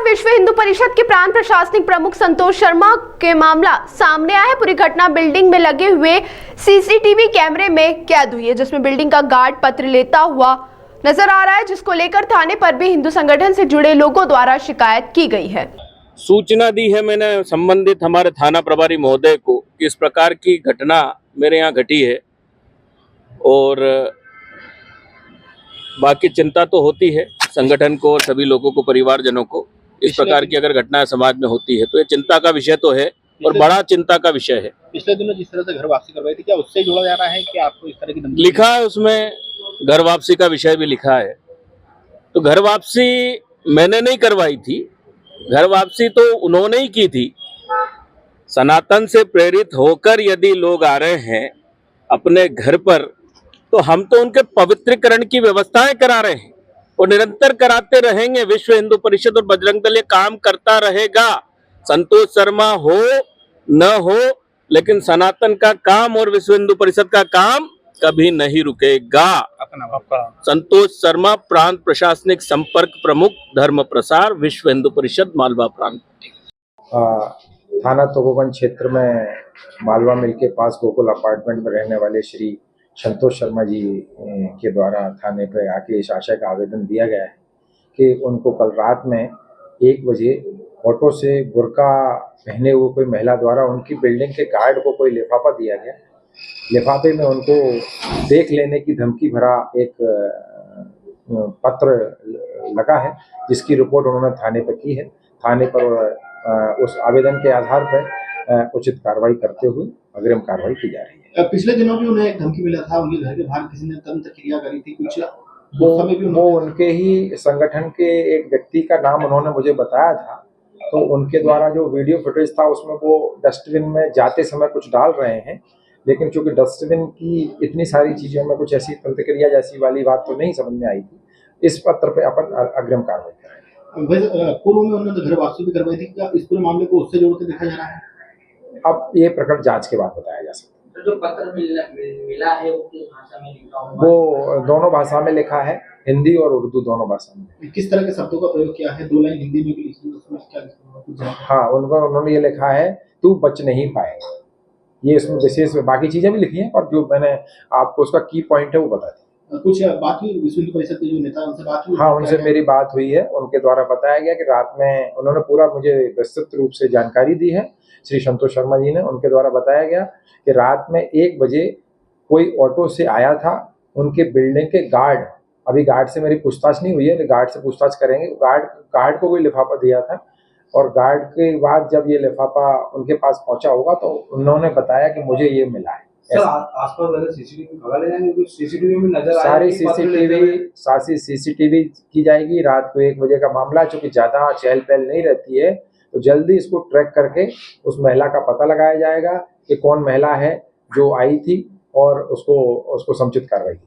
विश्व हिंदू परिषद के प्रांत प्रशासनिक प्रमुख संतोष शर्मा के मामला सामने आया है। पूरी घटना बिल्डिंग में लगे हुए सीसीटीवी कैमरे में कैद हुई है, जिसमें बिल्डिंग का गार्ड पत्र लेता हुआ नजर आ रहा है, जिसको लेकर थाने पर भी हिंदू संगठन से जुड़े लोगों द्वारा शिकायत की गई है। सूचना दी है मैंने संबंधित हमारे थाना प्रभारी महोदय को कि इस प्रकार की घटना मेरे यहाँ घटी है, और बाकी चिंता तो होती है संगठन को और सभी लोगों को, परिवारजनों को। इस प्रकार की अगर घटनाएं समाज में होती है तो ये चिंता का विषय तो है, और बड़ा चिंता का विषय है। पिछले दिनों जिस तरह से घर वापसी करवाई थी, क्या उससे जोड़ा जा रहा है कि आपको इस तरह की धमकी लिखा है उसमें, घर वापसी का विषय भी लिखा है। तो घर वापसी मैंने नहीं करवाई थी, घर वापसी तो उन्होंने ही की थी। सनातन से प्रेरित होकर यदि लोग आ रहे हैं अपने घर पर, तो हम तो उनके पवित्रीकरण की व्यवस्थाएं करा रहे हैं और निरंतर कराते रहेंगे। विश्व हिंदू परिषद और बजरंग दल ये काम करता रहेगा। संतोष शर्मा हो न हो, लेकिन सनातन का काम और विश्व हिंदू परिषद का काम कभी नहीं रुकेगा। आपका संतोष शर्मा, प्रांत प्रशासनिक संपर्क प्रमुख, धर्म प्रसार, विश्व हिंदू परिषद मालवा प्रांत। थाना तपोवन क्षेत्र में मालवा मिल के पास गोकुल अपार्टमेंट में रहने वाले श्री संतोष शर्मा जी के द्वारा थाने पर आके इस आशय का आवेदन दिया गया है कि उनको कल रात में 1 बजे ऑटो से बुर्का पहने हुए कोई महिला द्वारा उनकी बिल्डिंग के गार्ड को कोई लिफाफा दिया गया। लिफाफे में उनको देख लेने की धमकी भरा एक पत्र लगा है, जिसकी रिपोर्ट उन्होंने थाने पर की है। थाने पर उस आवेदन के आधार पर उचित कार्रवाई करते हुए अग्रिम कार्रवाई की जा रही है। पिछले दिनों भी उन्हें एक धमकी मिला था, उनके घर के बाहर किसी ने तंत्र क्रिया करी थी कुछ, वो उनके ही संगठन के एक व्यक्ति का नाम उन्होंने मुझे बताया था। तो उनके द्वारा जो वीडियो फुटेज था उसमें वो डस्टबिन में जाते समय कुछ डाल रहे हैं, लेकिन चूंकि डस्टबिन की इतनी सारी चीजों में कुछ ऐसी तंत्र क्रिया जैसी वाली बात तो नहीं समझ में आई थी। इस पत्र पे अपन अग्रिम कार्रवाई करेंगे। पूर्व में उन्होंने घर वापसी भी करवाई थी, क्या इस पूरे मामले को उससे जोड़कर देखा जा रहा है? अब ये प्रकरण जांच के बाद बताया जा सकता है। जो पत्र मिला है वो किस भाषा में लिखा हुआ है? वो दोनों भाषा में लिखा है, हिंदी और उर्दू दोनों भाषा में। किस तरह के शब्दों का प्रयोग किया है? 2 लाइन हिंदी में भी लिखी है, उसमें क्या लिखा है? हाँ, उन्होंने ये लिखा है, तू बच नहीं पाएगा। ये इसमें विशेष, बाकी चीजें भी लिखी हैं, और जो मैंने आपको उसका की पॉइंट है वो बता दी। कुछ बात हुई विश्व हिंदू परिषद के जो नेता उनसे बात हुई? हाँ, उनसे मेरी बात हुई है। उनके द्वारा बताया गया कि रात में उन्होंने पूरा मुझे विस्तृत रूप से जानकारी दी है। श्री संतोष शर्मा जी ने, उनके द्वारा बताया गया कि रात में 1 बजे कोई ऑटो से आया था। उनके बिल्डिंग के गार्ड, अभी गार्ड से मेरी पूछताछ नहीं हुई है, गार्ड से पूछताछ करेंगे। गार्ड को कोई लिफाफा दिया था, और गार्ड के बाद जब ये लिफाफा उनके पास पहुंचा होगा तो उन्होंने बताया कि मुझे ये मिला है। सर, आसपास वाले सीसीटीवी भगा ले जाएंगे? कुछ सीसीटीवी में नजर आया? सारी सीसीटीवी की जाएगी। रात को 1 बजे का मामला, चूंकि ज्यादा चहल पहल नहीं रहती है, तो जल्दी इसको ट्रैक करके उस महिला का पता लगाया जाएगा कि कौन महिला है जो आई थी, और उसको समुचित कार्रवाई की जाएगी।